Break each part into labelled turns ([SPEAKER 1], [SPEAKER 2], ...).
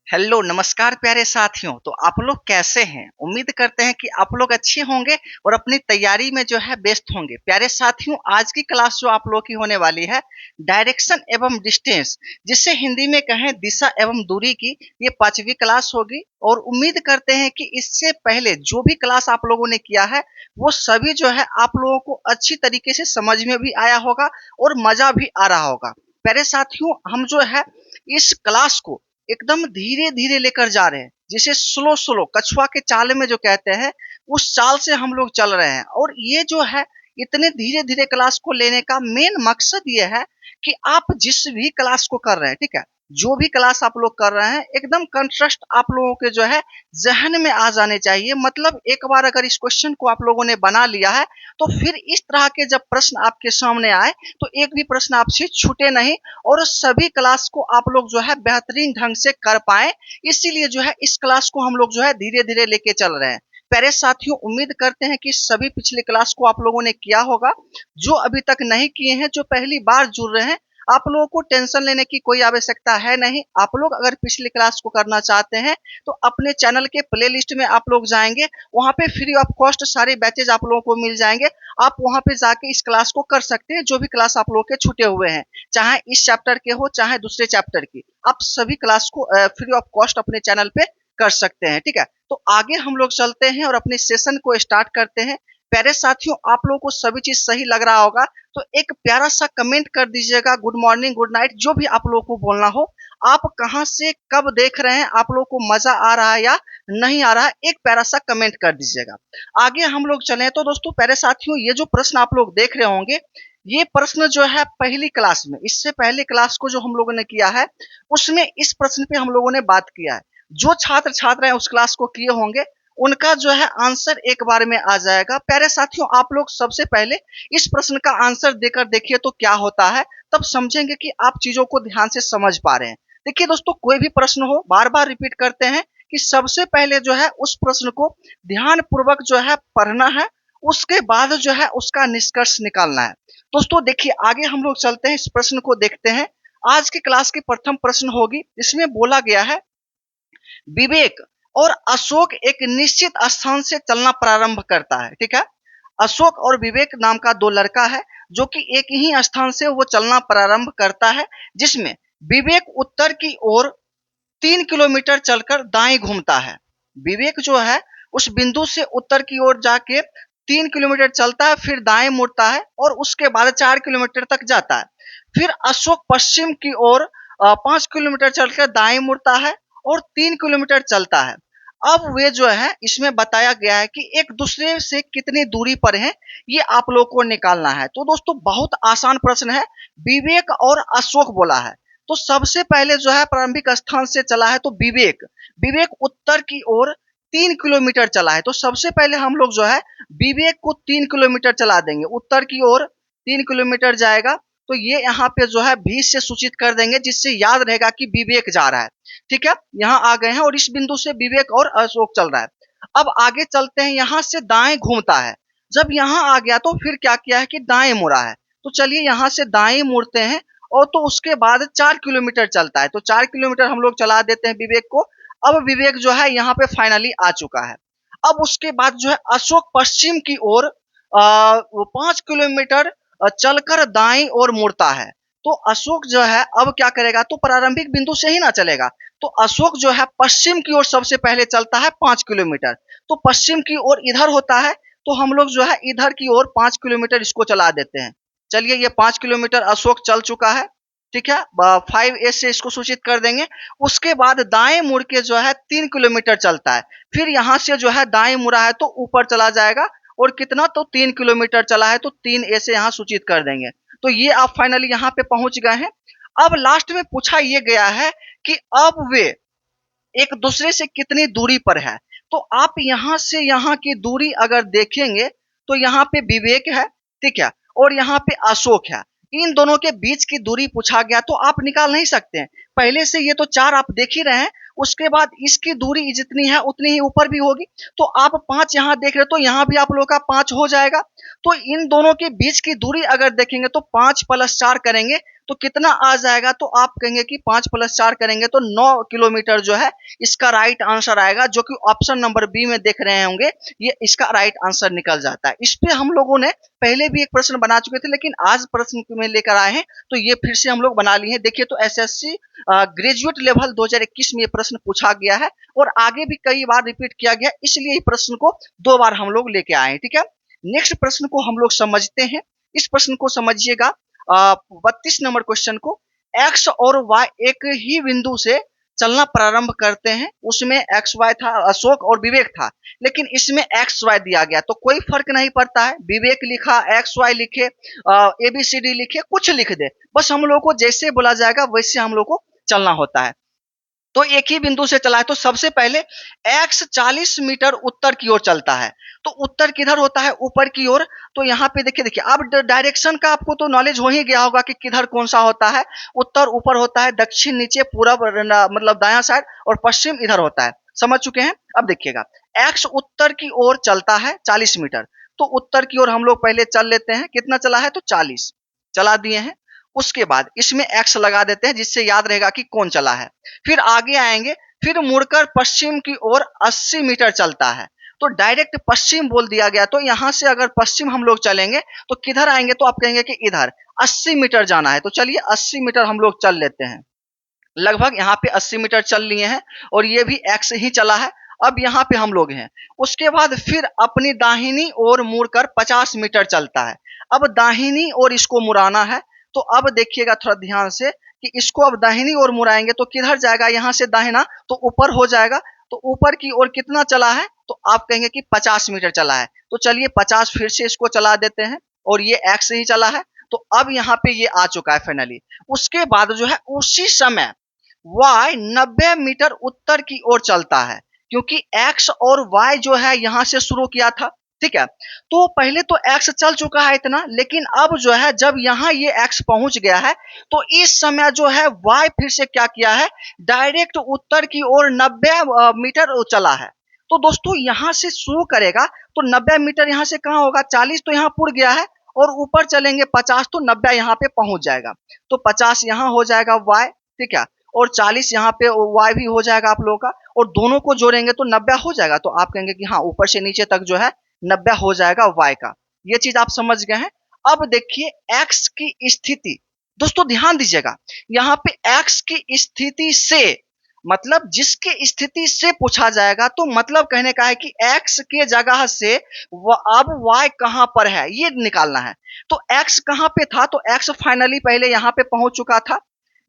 [SPEAKER 1] Hello नमस्कार प्यारे साथियों। तो आप लोग कैसे हैं? उम्मीद करते हैं कि आप लोग अच्छे होंगे और अपनी तैयारी में जो है व्यस्त होंगे। प्यारे साथियों, आज की क्लास जो आप लोग की होने वाली है डायरेक्शन एवं डिस्टेंस, जिसे हिंदी में कहें दिशा एवं दूरी की, ये 5वीं क्लास होगी। और उम्मीद करते हैं कि इससे पहले जो भी क्लास आप लोगों ने किया है वो सभी जो है आप लोगों को अच्छी तरीके से समझ में भी आया होगा और मजा भी आ रहा होगा। प्यारे साथियों, हम जो है इस क्लास को एकदम धीरे-धीरे लेकर जा रहे हैं, जिसे स्लो स्लो कछुआ के चाल में जो कहते हैं, उस चाल से हम लोग चल रहे हैं। और ये जो है इतने धीरे-धीरे क्लास को लेने का मेन मकसद ये है कि आप जिस भी क्लास को कर रहे हैं, ठीक है? जो भी क्लास आप लोग कर रहे हैं, एकदम कंट्रस्ट आप लोगों के जो है ज़हन में आ जाने चाहिए। मतलब एक बार अगर इस क्वेश्चन को आप लोगों ने बना लिया है, तो फिर इस तरह के जब प्रश्न आपके सामने आए, तो एक भी प्रश्न आपसे छूटे नहीं और सभी क्लास को आप लोग जो है बेहतरीन ढंग से कर पाएँ। इसीलिए जो है इस क्लास को हम लोग जो है धीरे-धीरे लेके चल रहे हैं। प्यारे साथियों, उम्मीद करते हैं कि सभी पिछले क्लास को आप लोगों ने किया होगा। जो अभी तक नहीं किए हैं, जो पहली बार जुड़ रहे हैं, आप लोगों को टेंशन लेने की कोई आवश्यकता है नहीं। आप लोग अगर पिछली क्लास को करना चाहते हैं, तो अपने चैनल के प्लेलिस्ट में आप लोग जाएँगे, वहाँ पे फ्री ऑफ कॉस्ट सारे बैचेज़ आप लोगों को मिल जाएँगे। आप वहाँ पे जाके इस क्लास को कर सकते हैं, जो भी क्लास आप लोगों के छूटे हुए हैं। चाहे इस चैप्टर के हो, चाहे दूसरे चैप्टर की, आप सभी क्लास को फ्री ऑफ कॉस्ट अपने चैनल पे कर सकते हैं, ठीक है? तो आगे हम लोग चलते हैं और अपने सेशन को स्टार्ट करते हैं। प्यारे साथियों, आप लोगों को सभी चीज़ सही लग रहा होगा, तो एक प्यारा-सा कमेंट कर दीजिएगा, गुड मॉर्निंग, गुड नाइट, जो भी आप लोगों को बोलना हो। आप कहाँ से कब देख रहे हैं, आप लोगों को मज़ा आ रहा है या नहीं आ रहा है, एक प्यारा-सा कमेंट कर दीजिएगा। आगे हम लोग चलें तो दोस्तों, प्यारे साथियों, ये जो प्रश्न आप लोग देख रहे होंगे, ये प्रश्न जो है पहली क्लास में, इससे पहले क्लास को जो हम लोगों ने किया है, उसमें इस प्रश्न पे हम लोगों ने बात किया है। जो छात्र-छात्राएँ उस क्लास को किए होंगे, उनका जो है आंसर एक बार में आ जाएगा। प्यारे साथियों, आप लोग सबसे पहले इस प्रश्न का आंसर देकर देखिए तो क्या होता है, तब समझेंगे कि आप चीज़ों को ध्यान से समझ पा रहे हैं। देखिए दोस्तों, कोई भी प्रश्न हो, बार-बार रिपीट करते हैं कि सबसे पहले जो है उस प्रश्न को ध्यानपूर्वक जो है पढ़ना है, उसके बाद जो है उसका निष्कर्ष निकालना है। दोस्तों देखिए, आगे हम लोग चलते हैं, इस प्रश्न को देखते हैं। आज की क्लास की प्रथम प्रश्न होगी, इसमें बोला गया है, विवेक और अशोक एक निश्चित स्थान से चलना प्रारंभ करता है, ठीक है? अशोक और विवेक नाम का 2 लड़का है, जो कि एक ही स्थान से वो चलना प्रारंभ करता है, जिसमें विवेक उत्तर की ओर 3 किलोमीटर चलकर दाएं घूमता है। विवेक जो है उस बिंदु से उत्तर की ओर जाके 3 किलोमीटर चलता है, फिर दाएं मुड़ता है और उसके बाद 4 किलोमीटर तक जाता है। फिर अशोक पश्चिम की ओर 5 किलोमीटर चलकर दाएं मुड़ता है और 3 किलोमीटर चलता है। अब वे जो है इसमें बताया गया है कि एक दूसरे से कितनी दूरी पर हैं, ये आप लोग को निकालना है। तो दोस्तों बहुत आसान प्रश्न है, विवेक और अशोक बोला है। तो सबसे पहले जो है प्रारंभिक स्थान से चला है तो विवेक, विवेक उत्तर की ओर 3 किलोमीटर चला है। तो सबसे पहले हम लोग जो है विवेक को 3 किलोमीटर चला देंगे, उत्तर की ओर 3 किलोमीटर जाएगा। तो ये यहाँ पे जो है 20 से सूचित कर देंगे, जिससे याद रहेगा कि विवेक जा रहा है। ठीक है, यहाँ आ गए हैं और इस बिंदु से विवेक और अशोक चल रहा है। अब आगे चलते हैं, यहाँ से दाएं घूमता है। जब यहाँ आ गया तो फिर क्या किया है कि दाएं मुड़ा है। तो चलिए यहाँ से दाएं मुड़ते हैं और तो उसके बाद 4 किलोमीटर चलता है। तो 4 किलोमीटर हम लोग चला देते हैं विवेक को। अब विवेक जो है यहाँ पे फाइनली आ चुका है। अब उसके बाद जो है अशोक पश्चिम की ओर 5 किलोमीटर चलकर दाएं ओर मुड़ता है। तो अशोक जो है अब क्या करेगा, तो प्रारंभिक बिंदु से ही ना चलेगा। तो अशोक जो है पश्चिम की ओर सबसे पहले चलता है 5 किलोमीटर। तो पश्चिम की ओर इधर होता है, तो हम लोग जो है इधर की ओर 5 किलोमीटर इसको चला देते हैं। चलिए ये 5 किलोमीटर अशोक चल चुका है, ठीक है? 5A से इसको सूचित कर देंगे। उसके बाद दाएं मुड़ के जो है 3 किलोमीटर चलता है। फिर यहाँ से जो है दाएं मुड़ा है तो ऊपर चला जाएगा और कितना, तो 3 किलोमीटर चला है, तो 3A से यहाँ सूचित कर देंगे। तो ये आप फाइनली यहाँ पे पहुंच गए हैं। अब लास्ट में पूछा ये गया है कि अब वे एक दूसरे से कितनी दूरी पर है। तो आप यहाँ से यहाँ की दूरी अगर देखेंगे तो यहाँ पे विवेक है, ठीक है, और यहाँ पे अशोक है। इन दोनों के बीच की दूरी पूछा गया तो आप निकाल नहीं सकते हैं। पहले से ये तो 4 आप देख ही रहे हैं, उसके बाद इसकी दूरी जितनी है उतनी ही ऊपर भी होगी। तो आप 5 यहाँ देख रहे हो, तो यहाँ भी आप लोगों का 5 हो जाएगा। तो इन दोनों के बीच की दूरी अगर देखेंगे तो 5 + 4 करेंगे तो कितना आ जाएगा, तो आप कहेंगे कि 5 + 4 करेंगे तो 9 किलोमीटर जो है इसका राइट आंसर आएगा, जो कि ऑप्शन नंबर बी में देख रहे होंगे, ये इसका राइट आंसर निकल जाता है। इस पे हम लोगों ने पहले भी एक प्रश्न बना चुके थे, लेकिन आज प्रश्न में लेकर आए हैं तो ये फिर से हम लोग बना लिए हैं। देखिए, तो एसएससी ग्रेजुएट लेवल 2021 में ये प्रश्न पूछा गया है और आगे भी कई बार रिपीट किया गया, इसलिए इस प्रश्न को 2 बार हम लोग लेके आए हैं। ठीक है, नेक्स्ट प्रश्न को हम लोग समझते हैं। इस प्रश्न को समझिएगा, 32 नंबर क्वेश्चन को। एक्स और वाई एक ही बिंदु से चलना प्रारंभ करते हैं, उसमें एक्स वाई था, अशोक और विवेक था, लेकिन इसमें एक्स वाई दिया गया तो कोई फर्क नहीं पड़ता है। विवेक लिखा, एक्स वाई लिखे, ए बी सी डी लिखे, कुछ लिख दे, बस हम लोग को जैसे बोला जाएगा वैसे हम लोग को चलना होता है। तो एक ही बिंदु से चला है, तो सबसे पहले एक्स 40 मीटर उत्तर की ओर चलता है। तो उत्तर किधर होता है, ऊपर की ओर। तो यहाँ पे देखिए देखिए अब डायरेक्शन का आपको तो नॉलेज हो ही गया होगा कि किधर कौन सा होता है। उत्तर ऊपर होता है, दक्षिण नीचे, पूरब मतलब दायां साइड, और पश्चिम इधर होता है। समझ चुके हैं। अब देखिएगा, एक्स उत्तर की ओर चलता है 40 मीटर, तो उत्तर की ओर हम लोग पहले चल लेते हैं। कितना चला है, तो 40 चला दिए हैं। उसके बाद इसमें एक्स लगा देते हैं, जिससे याद रहेगा कि कौन चला है। फिर आगे आएंगे, फिर मुड़कर पश्चिम की ओर 80 मीटर चलता है, तो डायरेक्ट पश्चिम बोल दिया गया। तो यहां से अगर पश्चिम हम लोग चलेंगे तो किधर आएंगे, तो आप कहेंगे कि इधर 80 मीटर जाना है। तो चलिए 80 मीटर हम लोग चल लेते हैं। लगभग यहाँ पे 80 मीटर चल लिए हैं और ये भी एक्स ही चला है। अब यहाँ पे हम लोग हैं। उसके बाद फिर अपनी दाहिनी ओर मुड़कर 50 मीटर चलता है। अब दाहिनी ओर इसको मुड़ाना है, तो अब देखिएगा थोड़ा ध्यान से कि इसको अब दाहिनी ओर मुड़ाएंगे तो किधर जाएगा, यहाँ से दाहिना तो ऊपर हो जाएगा। तो ऊपर की ओर कितना चला है, तो आप कहेंगे कि 50 मीटर चला है। तो चलिए 50 फिर से इसको चला देते हैं और ये एक्स ही चला है। तो अब यहाँ पे ये आ चुका है फाइनली। उसके बाद जो है उसी समय y 90 मीटर उत्तर की ओर चलता है, क्योंकि x और y जो है यहां से शुरू किया था। ठीक है, तो पहले तो x चल चुका है इतना, लेकिन अब जो है जब यहाँ ये x पहुंच गया है तो इस समय जो है y फिर से क्या किया है, डायरेक्ट उत्तर की ओर 90 मीटर चला है। तो दोस्तों यहां से शुरू करेगा तो 90 मीटर यहाँ से कहाँ होगा, 40 तो यहाँ पुर गया है, और ऊपर चलेंगे 50 तो 90 यहाँ पे पहुंच जाएगा। तो 50 यहाँ हो जाएगा y, ठीक है, और 40 यहाँ पे y भी हो जाएगा आप लोगों का, और दोनों को जोड़ेंगे तो 90 हो जाएगा। तो आप कहेंगे कि हाँ, ऊपर से नीचे तक जो है 90 हो जाएगा y का। ये चीज आप समझ गए हैं। अब देखिए x की स्थिति, दोस्तों ध्यान दीजिएगा, यहाँ पे x की स्थिति से मतलब जिसके स्थिति से पूछा जाएगा, तो मतलब कहने का है कि x के जगह से अब y कहां पर है ये निकालना है। तो x कहां पे था, तो x फाइनली पहले यहाँ पे पहुंच चुका था,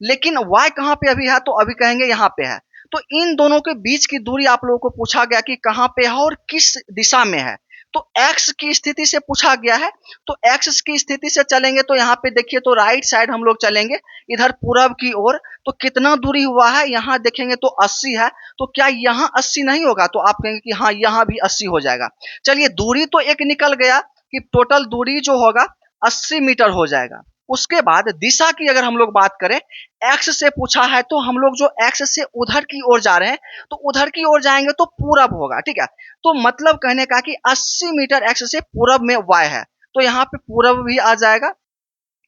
[SPEAKER 1] लेकिन y कहां पे अभी है, तो अभी कहेंगे यहाँ पे है। तो इन दोनों के बीच की दूरी आप लोगों को पूछा गया कि कहां पे है और किस दिशा में है। तो x की स्थिति से पूछा गया है, तो x की स्थिति से चलेंगे तो यहाँ पे देखिए, तो राइट साइड हम लोग चलेंगे इधर पूरब की ओर। तो कितना दूरी हुआ है, यहाँ देखेंगे तो 80 है। तो क्या यहाँ 80 नहीं होगा, तो आप कहेंगे कि हाँ, यहाँ भी 80 हो जाएगा। चलिए दूरी तो एक निकल गया कि टोटल दूरी जो होगा 80 मीटर हो जाएगा। उसके बाद दिशा की अगर हम लोग बात करें, एक्स से पूछा है, तो हम लोग जो एक्स से उधर की ओर जा रहे हैं, तो उधर की ओर जाएंगे तो पूरब होगा। ठीक है, तो मतलब कहने का कि 80 मीटर एक्स से पूरब में y है, तो यहाँ पे पूरब भी आ जाएगा।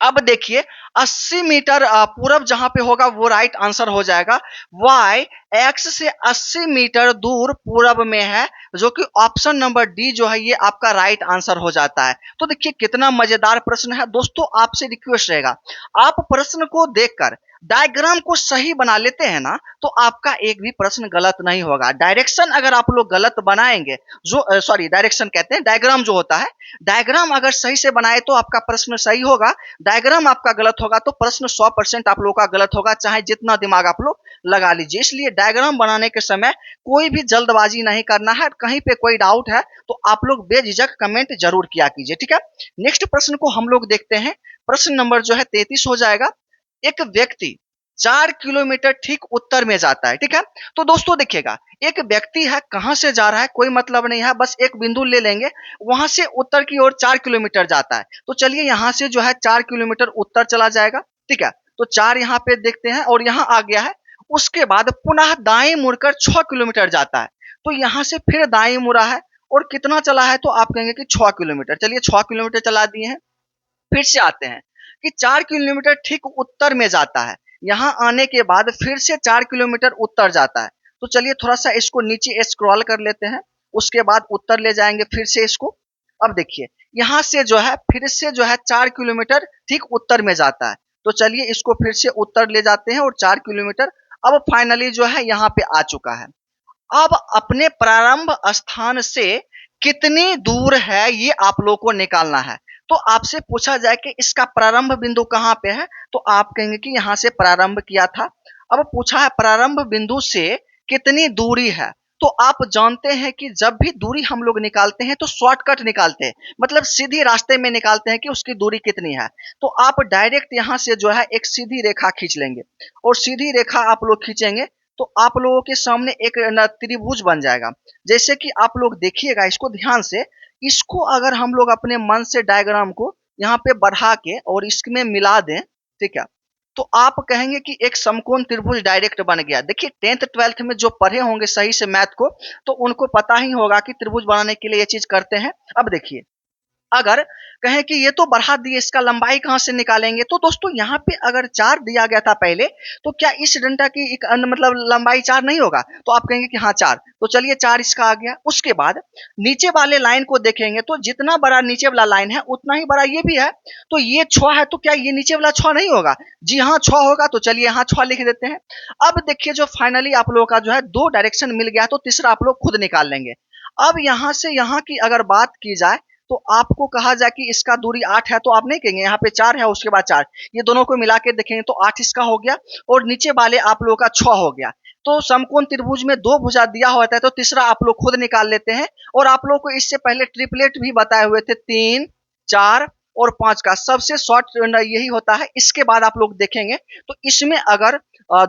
[SPEAKER 1] अब देखिए 80 मीटर पूरब जहां पे होगा वो राइट आंसर हो जाएगा। y x से 80 मीटर दूर पूरब में है, जो कि ऑप्शन नंबर डी जो है ये आपका राइट आंसर हो जाता है। तो देखिए कितना मजेदार प्रश्न है। दोस्तों आपसे रिक्वेस्ट रहेगा, आप प्रश्न को देखकर डायग्राम को सही बना लेते हैं ना, तो आपका एक भी प्रश्न गलत नहीं होगा। डायरेक्शन अगर आप लोग गलत बनाएंगे, जो सॉरी डायरेक्शन कहते हैं, डायग्राम जो होता है, डायग्राम अगर सही से बनाए तो आपका प्रश्न सही होगा। डायग्राम आपका गलत होगा तो प्रश्न 100% आप लोग का गलत होगा, चाहे जितना दिमाग आप लोग लगा लीजिए। इसलिए डायग्राम बनाने के समय कोई भी जल्दबाजी नहीं करना है। कहीं पे कोई डाउट है तो आप लोग बेझिझक कमेंट जरूर किया कीजिए। ठीक है, नेक्स्ट प्रश्न को हम लोग देखते हैं। प्रश्न नंबर जो है 33 हो जाएगा। एक व्यक्ति 4 किलोमीटर ठीक उत्तर में जाता है। ठीक है, तो दोस्तों देखिएगा, एक व्यक्ति है, कहां से जा रहा है कोई मतलब नहीं है, बस एक बिंदु ले लेंगे, वहां से उत्तर की ओर 4 किलोमीटर जाता है। तो चलिए यहां से जो है 4 किलोमीटर उत्तर चला जाएगा। ठीक है, तो 4 यहाँ पे देखते हैं और यहाँ आ गया है। उसके बाद पुनः दाएं मुड़कर 6 किलोमीटर जाता है, तो यहाँ से फिर दाएं मुड़ा है और कितना चला है, तो आप कहेंगे कि 6 किलोमीटर। चलिए 6 किलोमीटर चला दिए हैं। फिर से आते हैं, कि 4 किलोमीटर ठीक उत्तर में जाता है। यहाँ आने के बाद फिर से 4 किलोमीटर उत्तर जाता है। तो चलिए थोड़ा सा इसको नीचे स्क्रॉल कर लेते हैं, उसके बाद उत्तर ले जाएंगे फिर से इसको। अब देखिए यहाँ से जो है फिर से जो है 4 किलोमीटर ठीक उत्तर में जाता है। तो चलिए इसको फिर से उत्तर ले जाते हैं और 4 किलोमीटर अब फाइनली जो है यहाँ पे आ चुका है। अब अपने प्रारंभ स्थान से कितनी दूर है ये आप लोगों को निकालना है। तो आपसे पूछा जाए कि इसका प्रारंभ बिंदु कहाँ पे है, तो आप कहेंगे कि यहाँ से प्रारंभ किया था। अब पूछा है प्रारंभ बिंदु से कितनी दूरी है, तो आप जानते हैं कि जब भी दूरी हम लोग निकालते हैं तो शॉर्टकट निकालते हैं, मतलब सीधी रास्ते में निकालते हैं कि उसकी दूरी कितनी है। तो आप डायरेक्ट यहाँ से जो है एक सीधी रेखा खींच लेंगे, और सीधी रेखा आप लोग खींचेंगे तो आप लोगों के सामने एक त्रिभुज बन जाएगा। जैसे कि आप लोग देखिएगा इसको ध्यान से, इसको अगर हम लोग अपने मन से डायग्राम को यहाँ पे बढ़ा के और इसमें मिला दें, ठीक है, तो आप कहेंगे कि एक समकोण त्रिभुज डायरेक्ट बन गया। देखिए 10th 12th में जो पढ़े होंगे सही से मैथ को, तो उनको पता ही होगा कि त्रिभुज बनाने के लिए ये चीज करते हैं। अब देखिए अगर कहें कि ये तो बढ़ा दिए, इसका लंबाई कहाँ से निकालेंगे, तो दोस्तों यहाँ पे अगर 4 दिया गया था पहले, तो क्या इस डंडा की एक मतलब लंबाई 4 नहीं होगा, तो आप कहेंगे कि हाँ 4, तो चलिए 4 इसका आ गया। उसके बाद नीचे वाले लाइन को देखेंगे तो जितना बड़ा नीचे वाला लाइन है उतना ही बड़ा ये भी है, तो ये 6 है, तो क्या ये नीचे वाला 6 नहीं होगा, जी हाँ 6 होगा, तो चलिए यहाँ 6 लिख देते हैं। अब देखिए जो फाइनली आप लोगों का जो है 2 डायरेक्शन मिल गया, तो तीसरा आप लोग खुद निकाल लेंगे। अब यहाँ से यहाँ की अगर बात की जाए तो आपको कहा जाए कि इसका दूरी 8 है, तो आप नहीं कहेंगे यहाँ पे 4 है उसके बाद 4, ये दोनों को मिला के देखेंगे तो 8 इसका हो गया, और नीचे वाले आप लोगों का 6 हो गया। तो समकोण त्रिभुज में 2 भुजा दिया होता है, तो तीसरा आप लोग खुद निकाल लेते हैं। और आप लोग को इससे पहले ट्रिपलेट भी बताए हुए थे, 3, 4 और 5 का सबसे शॉर्ट यही होता है। इसके बाद आप लोग देखेंगे तो इसमें अगर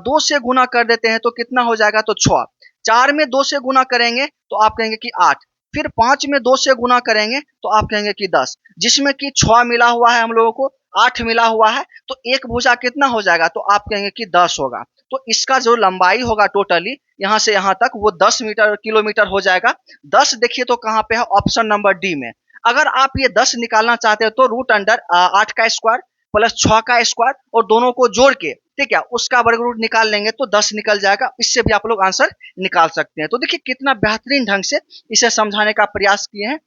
[SPEAKER 1] 2 से गुना कर देते हैं तो कितना हो जाएगा, तो 6, 4 में 2 से गुना करेंगे तो आप कहेंगे कि 8, फिर 5 में 2 से गुना करेंगे तो आप कहेंगे कि 10, जिसमें कि 6 मिला हुआ है हम लोगों को, 8 मिला हुआ है, तो एक भुजा कितना हो जाएगा, तो आप कहेंगे कि 10 होगा। तो इसका जो लंबाई होगा टोटली यहाँ से यहाँ तक वो 10 मीटर किलोमीटर हो जाएगा। 10 देखिए तो कहाँ पे है, ऑप्शन नंबर डी में। अगर आप ये 10 निकालना चाहते हो तो रूट अंडर 8 का स्क्वायर प्लस 6 का स्क्वायर और दोनों को जोड़ के, ठीक है, उसका वर्ग रूट निकाल लेंगे तो 10 निकल जाएगा। इससे भी आप लोग आंसर निकाल सकते हैं। तो देखिए कितना बेहतरीन ढंग से इसे समझाने का प्रयास किए हैं,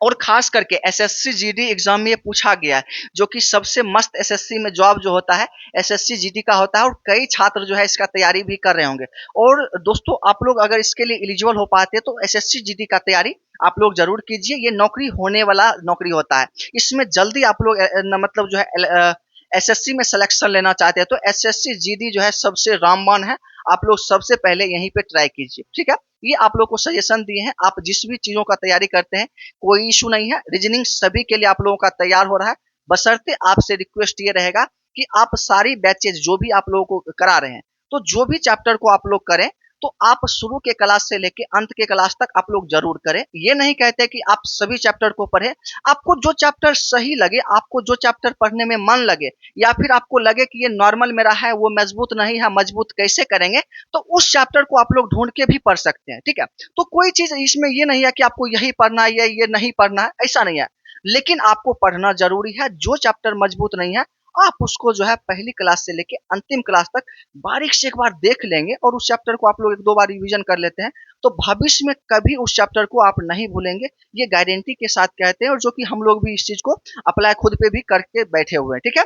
[SPEAKER 1] और खास करके एसएससी जीडी एग्जाम में ये पूछा गया है, जो कि सबसे मस्त एसएससी में जॉब जो होता है एसएससी जीडी का होता है, और कई छात्र जो है इसका तैयारी भी कर रहे होंगे। और दोस्तों आप लोग अगर इसके लिए एलिजिबल हो पाते हैं तो एसएससी जीडी का तैयारी आप लोग जरूर कीजिए। ये नौकरी होने वाला नौकरी होता है, इसमें जल्दी आप लोग मतलब जो है एसएससी में सिलेक्शन लेना चाहते हैं तो एसएससी जीडी जो है सबसे रामबाण है। आप लोग सबसे पहले यहीं पे ट्राई कीजिए, ठीक है। ये आप लोग को सजेशन दिए हैं, आप जिस भी चीजों का तैयारी करते हैं कोई इशू नहीं है, रीजनिंग सभी के लिए आप लोगों का तैयार हो रहा है। बशर्ते आपसे रिक्वेस्ट ये रहेगा कि आप सारी बैचेज जो भी आप लोगों को करा रहे हैं, तो जो भी चैप्टर को आप लोग करें तो आप शुरू के क्लास से लेके अंत के क्लास तक आप लोग जरूर करें। ये नहीं कहते कि आप सभी चैप्टर को पढ़ें, आपको जो चैप्टर सही लगे, आपको जो चैप्टर पढ़ने में मन लगे, या फिर आपको लगे कि ये नॉर्मल मेरा है, वो मजबूत नहीं है, मजबूत कैसे करेंगे, तो उस चैप्टर को आप लोग ढूंढ के भी पढ़ सकते हैं, ठीक है। तो कोई चीज इसमें ये नहीं है कि आपको यही पढ़ना है या ये नहीं पढ़ना है, ऐसा नहीं है। लेकिन आपको पढ़ना जरूरी है। जो चैप्टर मजबूत नहीं है आप उसको जो है पहली क्लास से लेके अंतिम क्लास तक बारीक से एक बार देख लेंगे, और उस चैप्टर को आप लोग एक दो बार रिवीजन कर लेते हैं तो भविष्य में कभी उस चैप्टर को आप नहीं भूलेंगे। ये गारंटी के साथ कहते हैं, और जो कि हम लोग भी इस चीज को अप्लाई खुद पे भी करके बैठे हुए हैं, ठीक है।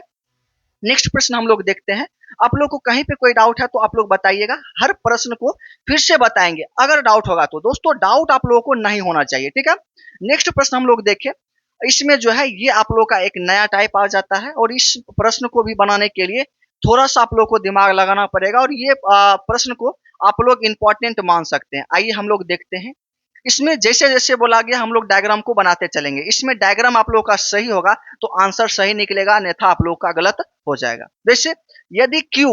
[SPEAKER 1] नेक्स्ट प्रश्न हम लोग देखते हैं। आप लोग को कहीं पे कोई डाउट है तो आप लोग बताइएगा, हर प्रश्न को फिर से बताएंगे अगर डाउट होगा तो। दोस्तों डाउट आप लोगों को नहीं होना चाहिए, ठीक है। नेक्स्ट प्रश्न हम लोग देखें। इसमें जो है ये आप लोग का एक नया टाइप आ जाता है, और इस प्रश्न को भी बनाने के लिए थोड़ा सा आप लोग को दिमाग लगाना पड़ेगा, और ये प्रश्न को आप लोग इंपॉर्टेंट मान सकते हैं। आइए हम लोग देखते हैं। इसमें जैसे जैसे बोला गया हम लोग डायग्राम को बनाते चलेंगे। इसमें डायग्राम आप लोगों का सही होगा तो आंसर सही निकलेगा, अन्यथा आप लोगों का गलत हो जाएगा। जैसे यदि Q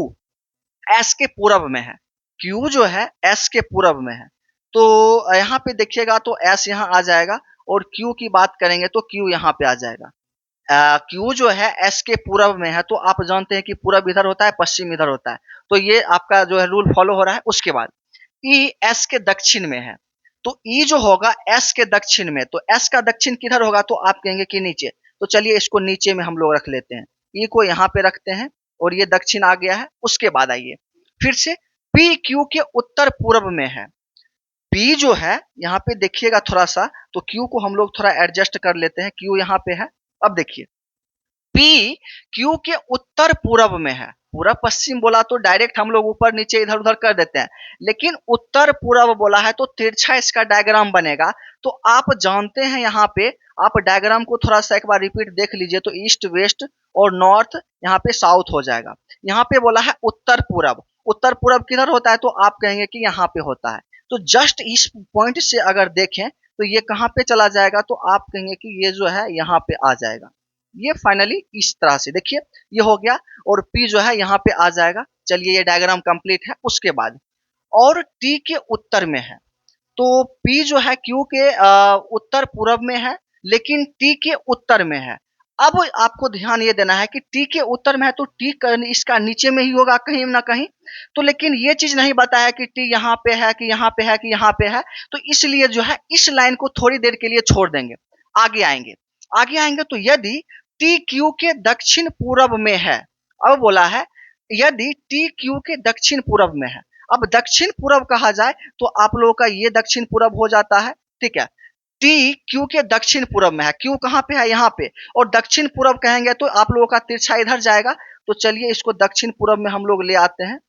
[SPEAKER 1] S के पूरब में है, Q जो है S के पूरब में है, तो यहाँ पे देखिएगा तो S यहाँ आ जाएगा, और Q की बात करेंगे तो Q यहाँ पे आ जाएगा। Q जो है S के पूरब में है, तो आप जानते हैं कि पूरब इधर होता है, पश्चिम इधर होता है, तो ये आपका जो है रूल फॉलो हो रहा है। उसके बाद E S के दक्षिण में है, तो E जो होगा S के दक्षिण में, तो S का दक्षिण किधर होगा, तो आप कहेंगे कि नीचे, तो चलिए इसको नीचे में हम लोग रख लेते हैं। ई को यहाँ पे रखते हैं और ये दक्षिण आ गया है। उसके बाद आइए फिर से पी क्यू के उत्तर पूर्व में है। पी जो है यहाँ पे देखिएगा थोड़ा सा, तो क्यू को हम लोग थोड़ा एडजस्ट कर लेते हैं, क्यू यहाँ पे है। अब देखिए पी क्यू के उत्तर पूर्व में है। पूरब पश्चिम बोला तो डायरेक्ट हम लोग ऊपर नीचे इधर उधर कर देते हैं, लेकिन उत्तर पूर्व बोला है तो तिरछा इसका डायग्राम बनेगा। तो आप जानते हैं यहाँ पे, आप डायग्राम को थोड़ा सा एक बार रिपीट देख लीजिए तो ईस्ट वेस्ट और नॉर्थ यहाँ पे साउथ हो जाएगा। यहाँ पे बोला है उत्तर पूर्व, उत्तर पूर्व किधर होता है तो आप कहेंगे कि यहाँ पे होता है। तो जस्ट इस पॉइंट से अगर देखें तो ये कहाँ पे चला जाएगा तो आप कहेंगे कि ये जो है यहाँ पे आ जाएगा। ये फाइनली इस तरह से देखिए ये हो गया और P जो है यहाँ पे आ जाएगा। चलिए ये डायग्राम कंप्लीट है। उसके बाद और T के उत्तर में है, तो P जो है Q के उत्तर पूर्व में है लेकिन T के उत्तर में है। अब आपको ध्यान ये देना है कि T के उत्तर में है तो T इसका नीचे में ही होगा कहीं ना कहीं। तो लेकिन ये चीज नहीं बताया कि T यहाँ पे है कि यहाँ पे है कि यहाँ पे है, तो इसलिए जो है इस लाइन को थोड़ी देर के लिए छोड़ देंगे। आगे आएंगे तो यदि टी क्यू के दक्षिण पूर्व में है, अब बोला है यदि टी क्यू के दक्षिण पूर्व में है। अब दक्षिण पूर्व कहा जाए तो आप लोगों का ये दक्षिण पूर्व हो जाता है, ठीक है। टी क्यू के दक्षिण पूर्व में है, क्यू कहाँ पे है यहाँ पे, और दक्षिण पूर्व कहेंगे तो आप लोगों का तिरछा इधर जाएगा। तो चलिए इसको दक्षिण पूर्व में हम लोग ले आते हैं।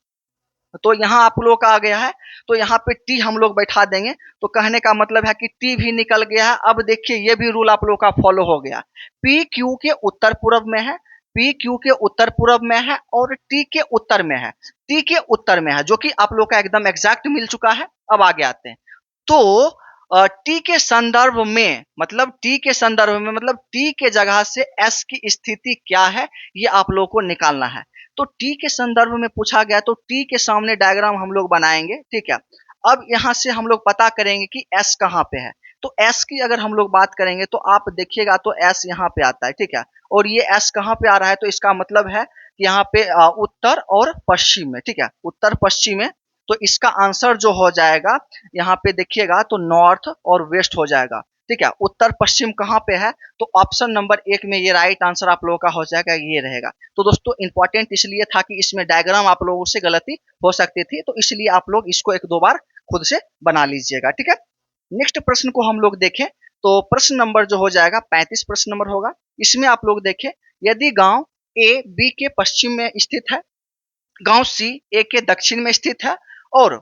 [SPEAKER 1] तो यहाँ आप लोगों का आ गया है, तो यहाँ पे टी हम लोग बैठा देंगे। तो कहने का मतलब है कि टी भी निकल गया है। अब देखिए ये भी रूल आप लोगों का फॉलो हो गया। पी क्यू के उत्तर पूर्व में है, पी क्यू के उत्तर पूर्व में है और टी के उत्तर में है, टी के उत्तर में है, जो कि आप लोग का एकदम एग्जैक्ट मिल चुका है। अब आगे आते हैं तो टी के संदर्भ में, मतलब टी के संदर्भ में मतलब टी के जगह से एस की स्थिति क्या है ये आप लोगों को निकालना है। तो टी के संदर्भ में पूछा गया तो टी के सामने डायग्राम हम लोग बनाएंगे, ठीक है। अब यहाँ से हम लोग पता करेंगे कि एस कहाँ पे है। तो एस की अगर हम लोग बात करेंगे तो आप देखिएगा तो एस यहाँ पे आता है, ठीक है। और ये एस कहाँ पे आ रहा है तो इसका मतलब है कि यहाँ पे उत्तर और पश्चिम में, ठीक है, उत्तर पश्चिम में। तो इसका आंसर जो हो जाएगा यहाँ पे देखिएगा तो नॉर्थ और वेस्ट हो जाएगा, ठीक है। उत्तर पश्चिम कहाँ पे है तो ऑप्शन नंबर 1 में ये राइट आंसर आप लोगों का हो जाएगा, ये रहेगा। तो दोस्तों इंपॉर्टेंट इसलिए था कि इसमें डायग्राम आप लोगों से गलती हो सकती थी, तो इसलिए आप लोग इसको 1-2 बार खुद से बना लीजिएगा, ठीक है। नेक्स्ट प्रश्न को हम लोग देखें तो प्रश्न नंबर जो हो जाएगा 35 प्रश्न नंबर होगा। इसमें आप लोग देखें यदि गांव ए बी के पश्चिम में स्थित है, गांव सी ए के दक्षिण में स्थित है और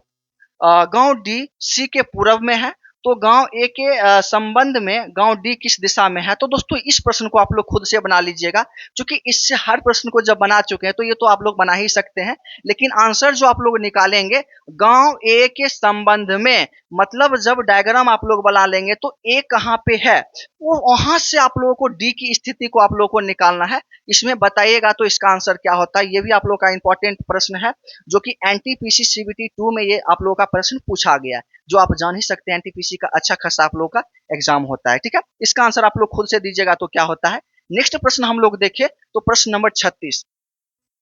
[SPEAKER 1] गांव डी सी के पूर्व में है, तो गांव ए के संबंध में गांव डी किस दिशा में है। तो दोस्तों इस प्रश्न को आप लोग खुद से बना लीजिएगा, क्योंकि इससे हर प्रश्न को जब बना चुके हैं तो ये तो आप लोग बना ही सकते हैं, लेकिन आंसर जो आप लोग निकालेंगे गांव ए के संबंध में, मतलब जब डायग्राम आप लोग बना लेंगे तो ए कहाँ पे है वो वहां से आप लोगों को डी की स्थिति को आप लोगों को निकालना है। इसमें बताइएगा तो इसका आंसर क्या होता है, ये भी आप लोग का इंपॉर्टेंट प्रश्न है, जो कि एनटीपीसी सीबीटी 2 में ये आप लोगों का प्रश्न पूछा गया है, जो आप जान ही सकते हैं एनटीपीसी का अच्छा खासा आप लोगों का एग्जाम होता है, ठीक है। इसका आंसर आप लोग खुद से दीजिएगा तो क्या होता है। नेक्स्ट प्रश्न हम लोग देखें तो प्रश्न नंबर 36।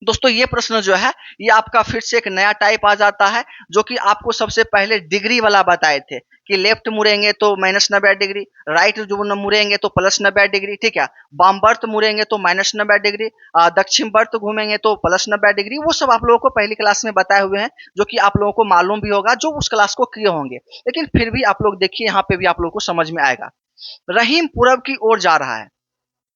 [SPEAKER 1] दोस्तों ये प्रश्न जो है ये आपका फिर से एक नया टाइप आ जाता है, जो कि आपको सबसे पहले डिग्री वाला बताए थे कि लेफ्ट मुड़ेंगे तो -90 डिग्री, राइट जो मुड़ेंगे तो +90 डिग्री, ठीक है, वाम बर्त मुड़ेंगे तो -90 डिग्री, दक्षिण बर्त घूमेंगे तो +90 डिग्री। वो सब आप लोगों को पहली क्लास में बताए हुए हैं, जो कि आप लोगों को मालूम भी होगा जो उस क्लास को किए होंगे, लेकिन फिर भी आप लोग देखिए यहाँ पे भी आप लोगों को समझ में आएगा। रहीम पूरब की ओर जा रहा है,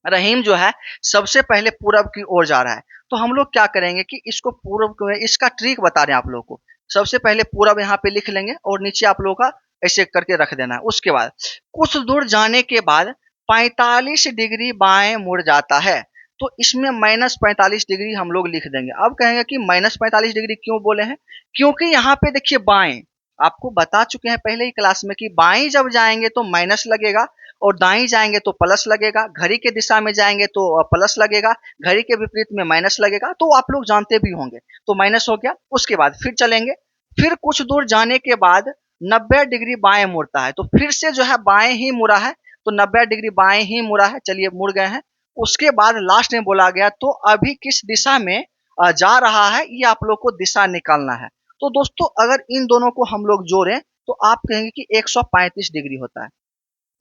[SPEAKER 1] रहीम जो है सबसे पहले पूरब की ओर जा रहा है, तो हम लोग क्या करेंगे कि इसको पूरब, इसका ट्रिक बता रहे हैं आप लोगों को। सबसे पहले पूरब यहाँ पे लिख लेंगे और नीचे आप लोगों का ऐसे करके रख देना है। उसके बाद कुछ दूर जाने के बाद 45 डिग्री बाएं मुड़ जाता है, तो इसमें -45 डिग्री हम लोग लिख देंगे। अब कहेंगे कि -45 डिग्री क्यों बोले हैं, क्योंकि यहाँ पे देखिए बाएं, आपको बता चुके हैं पहले ही क्लास में कि बाएं जब जाएंगे तो माइनस लगेगा और दाएं जाएंगे तो प्लस लगेगा, घड़ी के दिशा में जाएंगे तो प्लस लगेगा, घड़ी के विपरीत में माइनस लगेगा, तो आप लोग जानते भी होंगे। तो माइनस हो गया। उसके बाद फिर चलेंगे, फिर कुछ दूर जाने के बाद 90 डिग्री बाएं मुड़ता है, तो फिर से जो है बाएं ही मुड़ा है, तो 90 डिग्री बाएं ही मुड़ा है। चलिए मुड़ गए हैं। उसके बाद लास्ट में बोला गया तो अभी किस दिशा में जा रहा है, ये आप लोग को दिशा निकालना है। तो दोस्तों अगर इन दोनों को हम लोग जोड़ें तो आप कहेंगे कि 135 डिग्री होता है।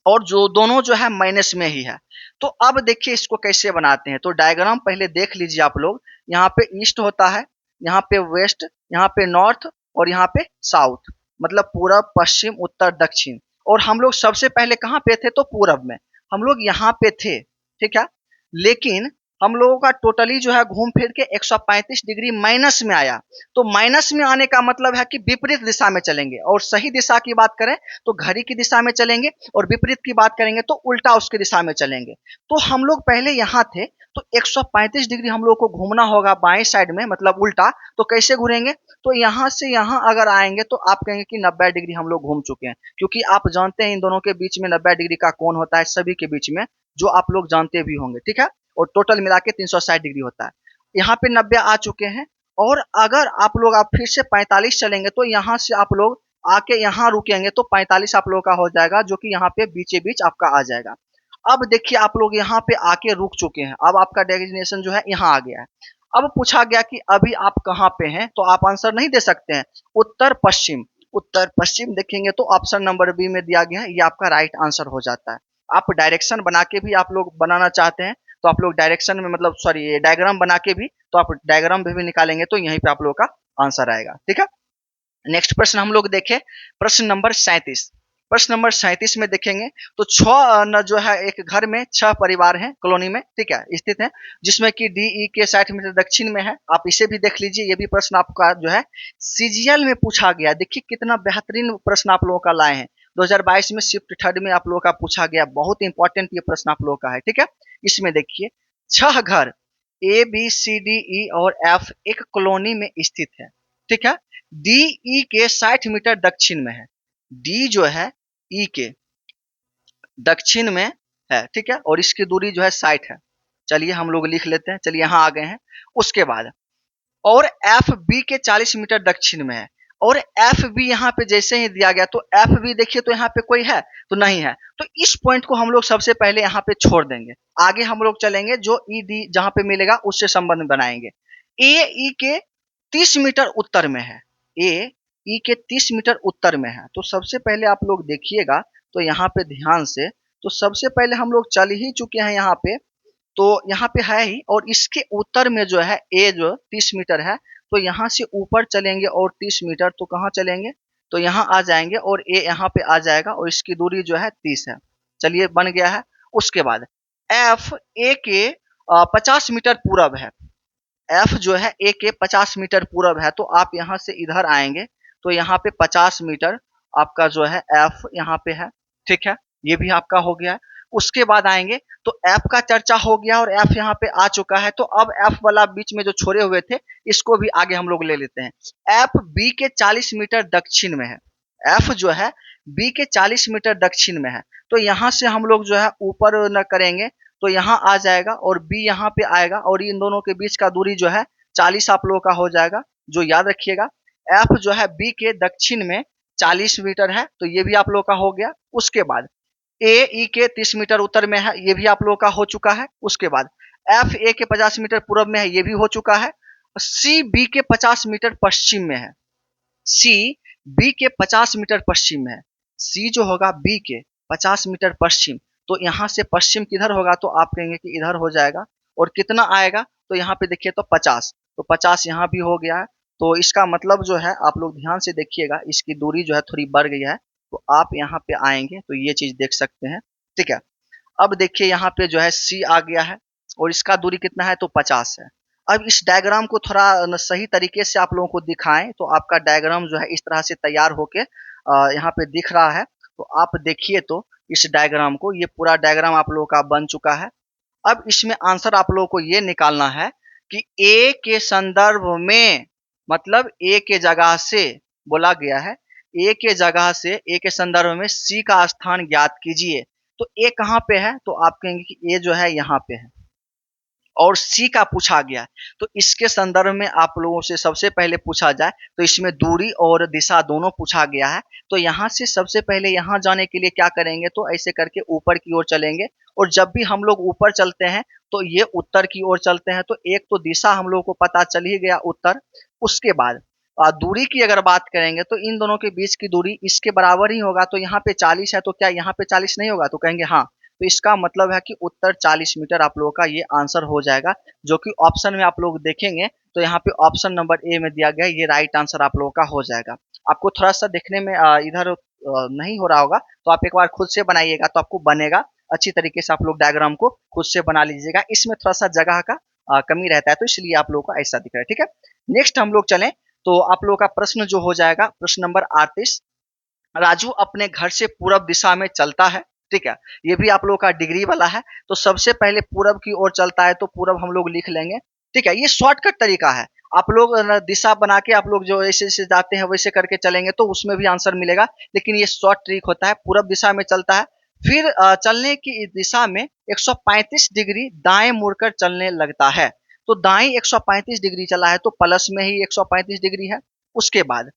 [SPEAKER 1] और जो दोनों जो है माइनस में ही है। तो अब देखिए इसको कैसे बनाते हैं। तो डायग्राम पहले देख लीजिए आप लोग। यहाँ पे ईस्ट होता है, यहाँ पे वेस्ट, यहाँ पे नॉर्थ और यहाँ पे साउथ, मतलब पूरब पश्चिम उत्तर दक्षिण। और हम लोग सबसे पहले कहाँ पे थे? तो पूरब में हम लोग यहाँ पे थे, ठीक है। लेकिन हम लोगों का टोटली जो है घूम फिर के 135 डिग्री माइनस में आया। तो माइनस में आने का मतलब है कि विपरीत दिशा में चलेंगे, और सही दिशा की बात करें तो घड़ी की दिशा में चलेंगे, और विपरीत की बात करेंगे तो उल्टा उसकी दिशा में चलेंगे। तो हम लोग पहले यहाँ थे, तो 135 डिग्री हम लोग को घूमना होगा बाएं साइड में, मतलब उल्टा। तो कैसे घूमेंगे? तो यहाँ से यहाँ अगर आएंगे तो आप कहेंगे कि 90 डिग्री हम लोग घूम चुके हैं, क्योंकि आप जानते हैं इन दोनों के बीच में 90 डिग्री का कोण होता है, सभी के बीच में, जो आप लोग जानते भी होंगे, ठीक है। और टोटल मिला के 360 डिग्री होता है। यहाँ पे 90 आ चुके हैं। और अगर आप लोग आप फिर से 45 चलेंगे तो यहाँ से आप लोग आके यहाँ रुकेंगे तो 45 आप लोगों का हो जाएगा, जो कि यहाँ पे बीचे बीच आपका आ जाएगा। अब देखिए आप लोग यहाँ पे आके रुक चुके हैं, अब आपका डेस्टिनेशन जो है यहाँ आ गया है। अब पूछा गया कि अभी आप कहाँ पे हैं, तो आप आंसर नहीं दे सकते हैं। उत्तर पश्चिम, उत्तर पश्चिम देखेंगे तो ऑप्शन नंबर बी में दिया गया है, ये आपका राइट आंसर हो जाता है। आप डायरेक्शन बना के भी आप लोग बनाना चाहते हैं तो आप लोग डायरेक्शन में, मतलब सॉरी डायग्राम बना के भी, तो आप डायग्राम भी निकालेंगे तो यहीं पे आप लोग का आंसर आएगा, ठीक है। नेक्स्ट प्रश्न हम लोग देखें, प्रश्न नंबर 37। प्रश्न नंबर 37 में देखेंगे तो छह जो है एक घर में 6 परिवार हैं कॉलोनी में, ठीक है, स्थित हैं, जिसमें कि डी ई के 60 मीटर दक्षिण में है। आप इसे भी देख लीजिए, ये भी प्रश्न आपका जो है सीजीएल में पूछा गया। देखिए कितना बेहतरीन प्रश्न आप लोगों का लाए हैं। 2022 में शिफ्ट थर्ड में आप लोगों का पूछा गया, बहुत इंपॉर्टेंट ये प्रश्न आप लोगों का है, ठीक है। इसमें देखिए 6 घर A B C D E और एफ एक कॉलोनी में स्थित है, ठीक है। डी ई के 60 मीटर दक्षिण में है। डी जो है ई के दक्षिण में है, ठीक है, और इसकी दूरी जो है 60 है। चलिए हम लोग लिख लेते हैं, चलिए यहाँ आ गए हैं। उसके बाद और एफ बी के 40 मीटर दक्षिण में है। और एफ बी यहाँ पे जैसे ही दिया गया तो एफ बी देखिए तो यहाँ पे कोई है तो नहीं है, तो इस पॉइंट को हम लोग सबसे पहले यहाँ पे छोड़ देंगे। आगे हम लोग चलेंगे, जो ई डी जहाँ पे मिलेगा उससे संबंध बनाएंगे। ए ई के 30 मीटर उत्तर में है। ए ई के 30 मीटर उत्तर में है। तो सबसे पहले आप लोग देखिएगा तो यहाँ पे ध्यान से, तो सबसे पहले हम लोग चल ही चुके हैं यहाँ पे, तो यहाँ पे है ही। और इसके उत्तर में जो है ए जो 30 मीटर है, तो यहाँ से ऊपर चलेंगे और 30 मीटर, तो कहाँ चलेंगे? तो यहाँ आ जाएंगे और ए यहाँ पे आ जाएगा और इसकी दूरी जो है 30 है। चलिए बन गया है। उसके बाद एफ ए के 50 मीटर पूरब है। एफ जो है ए के 50 मीटर पूरब है, तो आप यहाँ से इधर आएंगे तो यहाँ पे 50 मीटर आपका जो है एफ यहाँ पे है, ठीक है, ये भी आपका हो गया है। उसके बाद आएंगे तो एफ का चर्चा हो गया और एफ यहाँ पे आ चुका है, तो अब एफ वाला बीच में जो छोड़े हुए थे इसको भी आगे हम लोग ले लेते हैं। एफ बी के 40 मीटर दक्षिण में है। एफ जो है बी के 40 मीटर दक्षिण में है, तो यहाँ से हम लोग जो है ऊपर न करेंगे तो यहाँ आ जाएगा और बी यहाँ पे आएगा, और इन दोनों के बीच का दूरी जो है 40 आप लोगों का हो जाएगा, जो याद रखिएगा। एफ जो है बी के दक्षिण में 40 मीटर है, तो ये भी आप लोगों का हो गया। उसके बाद ए ई के 30 मीटर उत्तर में है, ये भी आप लोगों का हो चुका है। उसके बाद एफ ए के 50 मीटर पूर्व में है, ये भी हो चुका है। सी बी के 50 मीटर पश्चिम में है। सी बी के 50 मीटर पश्चिम में है। सी जो होगा बी के 50 मीटर पश्चिम, तो यहाँ से पश्चिम किधर होगा? तो आप कहेंगे कि इधर हो जाएगा। और कितना आएगा? तो यहाँ पे देखिए तो 50, तो 50 यहाँ भी हो गया है। तो इसका मतलब जो है आप लोग ध्यान से देखिएगा, इसकी दूरी जो है थोड़ी बढ़ गई है, तो आप यहाँ पे आएंगे तो ये चीज देख सकते हैं, ठीक है। अब देखिए यहाँ पे जो है सी आ गया है और इसका दूरी कितना है? तो 50 है। अब इस डायग्राम को थोड़ा सही तरीके से आप लोगों को दिखाएं तो आपका डायग्राम जो है इस तरह से तैयार होके यहाँ पे दिख रहा है। तो आप देखिए तो इस डायग्राम को, ये पूरा डायग्राम आप लोगों का बन चुका है। अब इसमें आंसर आप लोगों को ये निकालना है कि ए के संदर्भ में, मतलब ए के जगह से बोला गया है, ए के जगह से, ए के संदर्भ में सी का स्थान ज्ञात कीजिए। तो ए कहाँ पे है? तो आप कहेंगे कि ए जो है यहाँ पे है और सी का पूछा गया। तो इसके संदर्भ में आप लोगों से सबसे पहले पूछा जाए तो इसमें दूरी और दिशा दोनों पूछा गया है। तो यहाँ से सबसे पहले यहाँ जाने के लिए क्या करेंगे? तो ऐसे करके ऊपर की ओर चलेंगे, और जब भी हम लोग ऊपर चलते हैं तो ये उत्तर की ओर चलते हैं। तो एक तो दिशा हम लोगों को पता चल ही गया उत्तर। उसके बाद दूरी की अगर बात करेंगे तो इन दोनों के बीच की दूरी इसके बराबर ही होगा, तो यहाँ पे 40 है तो क्या यहाँ पे 40 नहीं होगा? तो कहेंगे हाँ। तो इसका मतलब है कि उत्तर 40 मीटर आप लोगों का ये आंसर हो जाएगा, जो कि ऑप्शन में आप लोग देखेंगे तो यहाँ पे ऑप्शन नंबर ए में दिया गया, ये राइट आंसर आप लोगों का हो जाएगा। आपको थोड़ा सा देखने में इधर नहीं हो रहा होगा, तो आप एक बार खुद से बनाइएगा तो आपको बनेगा। अच्छी तरीके से आप लोग डायग्राम को खुद से बना लीजिएगा, इसमें थोड़ा सा जगह का कमी रहता है तो इसलिए आप लोगों को ऐसा दिख रहा है। ठीक है, नेक्स्ट हम लोग चलें तो आप लोगों का प्रश्न जो हो जाएगा प्रश्न नंबर 38। राजू अपने घर से पूरब दिशा में चलता है। ठीक है, ये भी आप लोगों का डिग्री वाला है, तो सबसे पहले पूरब की ओर चलता है तो पूरब हम लोग लिख लेंगे। ठीक है, ये शॉर्टकट तरीका है। आप लोग दिशा बना के आप लोग जो ऐसे ऐसे जाते हैं वैसे करके चलेंगे तो उसमें भी आंसर मिलेगा, लेकिन ये शॉर्ट ट्रिक होता है। पूरब दिशा में चलता है, फिर चलने की दिशा में 135 डिग्री दाएं मुड़कर चलने लगता है। तो दाएं 135 डिग्री चला है तो प्लस में ही 135 डिग्री है। उसके बाद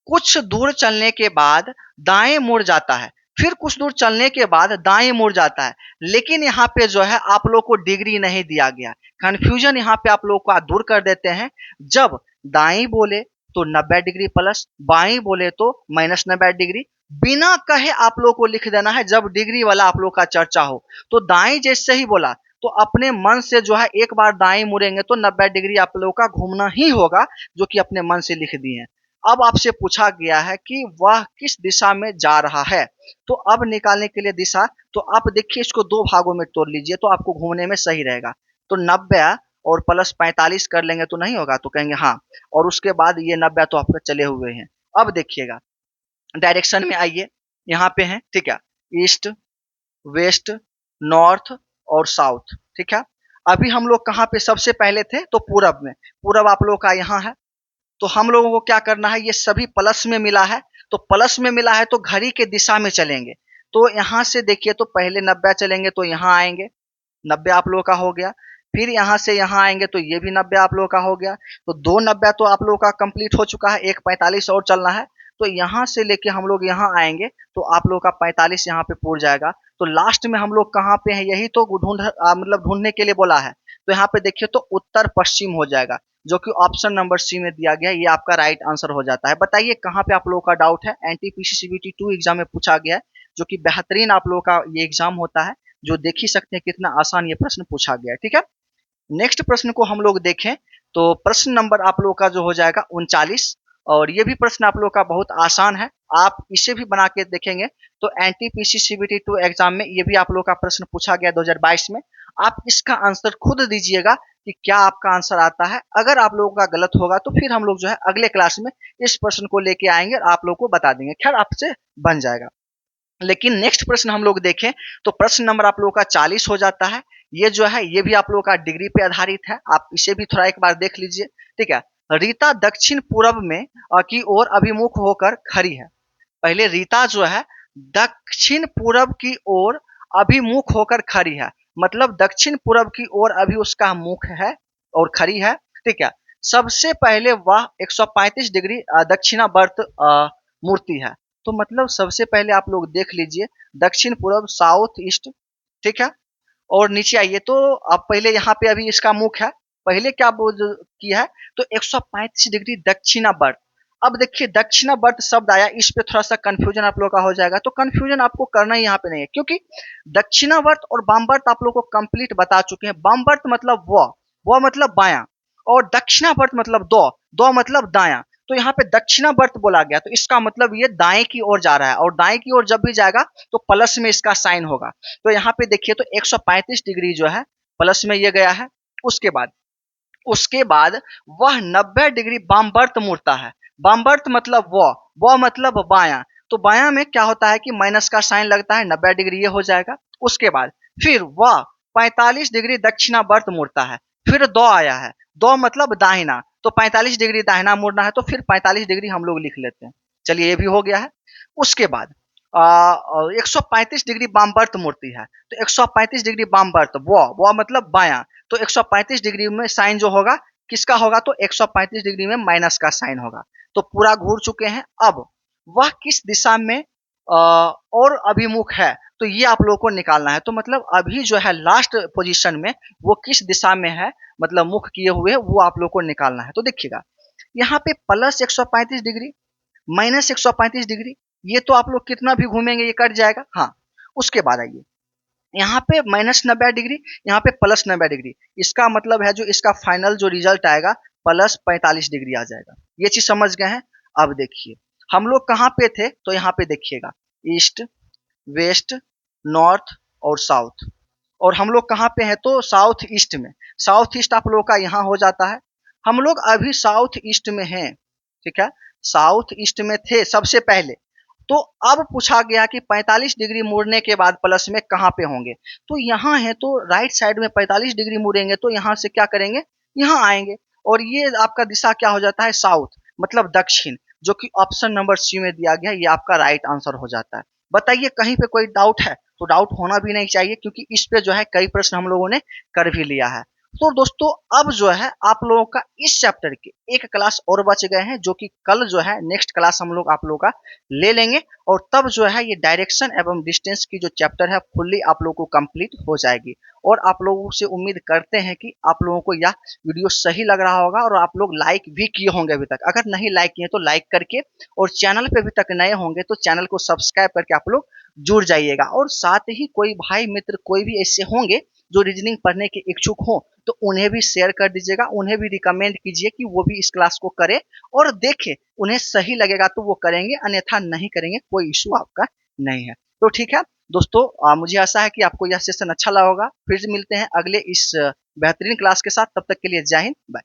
[SPEAKER 1] कुछ दूर चलने के बाद दाएं मुड़ जाता है, फिर कुछ दूर चलने के बाद दाएं मुड़ जाता है, लेकिन यहाँ पे जो है आप लोग को डिग्री नहीं दिया गया। कंफ्यूजन यहाँ पे आप लोग को दूर कर देते हैं। जब दाएं बोले तो 90 डिग्री प्लस, बाएं बोले तो -90 डिग्री। बिना कहे आप लोग को लिख देना है जब डिग्री वाला आप लोग का चर्चा हो। तो दाएं जैसे ही बोला तो अपने मन से जो है एक बार दाएं मुड़ेंगे तो 90 डिग्री आप लोग का घूमना ही होगा, जो कि अपने मन से लिख दिए हैं। अब आपसे पूछा गया है कि वह किस दिशा में जा रहा है, तो अब निकालने के लिए दिशा, तो आप देखिए इसको दो भागों में तोड़ लीजिए तो आपको घूमने में सही रहेगा। तो 90 और प्लस 45 कर लेंगे तो नहीं होगा? तो कहेंगे हाँ, और उसके बाद ये 90 तो आपके चले हुए हैं। अब देखिएगा डायरेक्शन में आइए, यहाँ पे है। ठीक है, ईस्ट, वेस्ट, नॉर्थ और साउथ। ठीक है, अभी हम लोग कहाँ पे सबसे पहले थे? तो पूरब में। पूरब आप लोग का यहाँ है, तो हम लोगों को क्या करना है, ये सभी प्लस में मिला है, तो प्लस में मिला है तो घड़ी के दिशा में चलेंगे। तो यहाँ से देखिए तो पहले 90 चलेंगे तो यहाँ आएंगे, 90 आप लोगों का हो गया। फिर यहाँ से यहाँ आएंगे तो ये भी 90 आप लोगों का हो गया। तो दो 90 तो आप लोगों का कंप्लीट हो चुका है, एक 45 और चलना है। तो यहाँ से लेके हम लोग यहाँ आएंगे तो आप लोगों का 45 यहाँ पे पूर जाएगा। तो लास्ट में हम लोग कहाँ पे हैं, यही तो मतलब ढूंढने के लिए बोला है। तो यहाँ पे देखिए तो उत्तर पश्चिम हो जाएगा, जो कि ऑप्शन नंबर सी में दिया गया है, ये आपका राइट आंसर हो जाता है। बताइए कहाँ पे आप लोगों का डाउट है? एनटीपीसी सीबीटी 2 एग्जाम में पूछा गया है, जो कि बेहतरीन आप लोगों का ये एग्जाम होता है, जो देख ही सकते हैं कितना आसान ये प्रश्न पूछा गया है। ठीक है, नेक्स्ट प्रश्न को हम लोग देखें तो प्रश्न नंबर आप लोगों का जो हो जाएगा 39, और ये भी प्रश्न आप लोग का बहुत आसान है। आप इसे भी बना के देखेंगे तो एनटीपीसी सीबीटी 2 एग्जाम में ये भी आप लोग का प्रश्न पूछा गया 2022 में। आप इसका आंसर खुद दीजिएगा कि क्या आपका आंसर आता है। अगर आप लोगों का गलत होगा तो फिर हम लोग जो है अगले क्लास में इस प्रश्न को लेके आएंगे और आप लोग को बता देंगे। खैर आपसे बन जाएगा। लेकिन नेक्स्ट प्रश्न हम लोग देखें तो प्रश्न नंबर आप लोगों का 40 हो जाता है। ये जो है ये भी आप लोगों का डिग्री पे आधारित है, आप इसे भी थोड़ा एक बार देख लीजिए। ठीक है, रीता दक्षिण पूरब में की ओर अभिमुख होकर खड़ी है। पहले रीता जो है दक्षिण पूरब की ओर अभिमुख होकर खड़ी है, मतलब दक्षिण पूरब की ओर अभी उसका मुख है और खड़ी है। ठीक है, सबसे पहले वह 135 डिग्री दक्षिणावर्त मूर्ति है। तो मतलब सबसे पहले आप लोग देख लीजिए दक्षिण पूरब, साउथ ईस्ट। ठीक है, और नीचे आइए तो अब पहले यहाँ पे अभी इसका मुख है, पहले क्या किया है तो 135 डिग्री दक्षिणावर्त। अब देखिए दक्षिणावर्त शब्द आया, इस पे थोड़ा सा कंफ्यूजन आप लोग का हो जाएगा, तो कंफ्यूजन आपको करना ही यहाँ पे नहीं है, क्योंकि दक्षिणावर्त और वामवर्त आप लोग को कंप्लीट बता चुके हैं। वामवर्त मतलब वो मतलब बायां, और दक्षिणावर्त मतलब दो मतलब दायां। तो यहाँ पे दक्षिणावर्त बोला गया तो इसका मतलब ये दाएं की ओर जा रहा है, और दाएं की ओर जब भी जाएगा तो प्लस में इसका साइन होगा। तो यहाँ पे देखिए तो 135 डिग्री जो है प्लस में ये गया है। उसके बाद वह 90 डिग्री वामवर्त मुड़ता है। वामवर्त मतलब वो मतलब बायां। तो बायां में क्या होता है कि माइनस का साइन लगता है, 90 डिग्री ये हो जाएगा। उसके बाद फिर वह 45 डिग्री दक्षिणावर्त मुड़ता है, फिर दो आया है, दो मतलब दाहिना, तो 45 डिग्री दाहिना मुड़ना है तो फिर 45 डिग्री हम लोग लिख लेते हैं। चलिए ये भी हो गया है। उसके बाद 135 डिग्री वामवर्त मुड़ती है, तो 135 डिग्री वामवर्त वो मतलब बायां, तो 135 डिग्री में साइन जो होगा किसका होगा, तो 135 डिग्री में माइनस का साइन होगा। तो पूरा घूर चुके हैं। अब वह किस दिशा में और अभिमुख है, तो ये आप लोगों को निकालना है। तो मतलब अभी जो है लास्ट पोजीशन में वो किस दिशा में है, मतलब मुख किए हुए, वो आप लोग को निकालना है। तो देखिएगा यहाँ पे प्लस 135 डिग्री, माइनस 135 डिग्री, ये तो आप लोग कितना भी घूमेंगे ये कट जाएगा। हाँ, उसके बाद आइए यहाँ पे -90 डिग्री, यहाँ पे +90 डिग्री, इसका मतलब है जो इसका फाइनल जो रिजल्ट आएगा +45 डिग्री आ जाएगा। ये चीज समझ गए हैं। अब देखिए हम लोग कहाँ पे थे, तो यहाँ पे देखिएगा ईस्ट, वेस्ट, नॉर्थ और साउथ, और हम लोग कहाँ पे हैं, तो साउथ ईस्ट में। साउथ ईस्ट आप लोगों का यहाँ हो जाता है। हम लोग अभी साउथ ईस्ट में हैं, ठीक है, साउथ ईस्ट में थे सबसे पहले। तो अब पूछा गया कि 45 डिग्री मुड़ने के बाद प्लस में कहाँ पे होंगे, तो यहाँ है, तो राइट साइड में 45 डिग्री मुड़ेंगे तो यहाँ से क्या करेंगे, यहाँ आएंगे, और ये आपका दिशा क्या हो जाता है, साउथ, मतलब दक्षिण, जो कि ऑप्शन नंबर सी में दिया गया है, ये आपका राइट आंसर हो जाता है। बताइए कहीं पे कोई डाउट है, तो डाउट होना भी नहीं चाहिए, क्योंकि इस पे जो है कई प्रश्न हम लोगों ने कर भी लिया है। तो दोस्तों अब जो है आप लोगों का इस चैप्टर के एक क्लास और बच गए हैं, जो कि कल जो है नेक्स्ट क्लास हम लोग आप लोगों का ले लेंगे, और तब जो है ये डायरेक्शन एवं डिस्टेंस की जो चैप्टर है फुल्ली आप लोगों को कंप्लीट हो जाएगी। और आप लोगों से उम्मीद करते हैं कि आप लोगों को यह वीडियो सही लग रहा होगा, और आप लोग लाइक भी किए होंगे अभी तक। अगर नहीं लाइक किए तो लाइक करके, और चैनल पे अभी तक नए होंगे तो चैनल को सब्सक्राइब करके आप लोग जुड़ जाइएगा। और साथ ही कोई भाई मित्र कोई भी ऐसे होंगे जो रीजनिंग पढ़ने के इच्छुक हो, तो उन्हें भी शेयर कर दीजिएगा, उन्हें भी रिकमेंड कीजिए कि वो भी इस क्लास को करे और देखे। उन्हें सही लगेगा तो वो करेंगे, अन्यथा नहीं करेंगे, कोई इशू आपका नहीं है। तो ठीक है दोस्तों, मुझे आशा है कि आपको यह सेशन अच्छा लगा होगा। फिर से मिलते हैं अगले इस बेहतरीन क्लास के साथ, तब तक के लिए जय हिंद, बाय।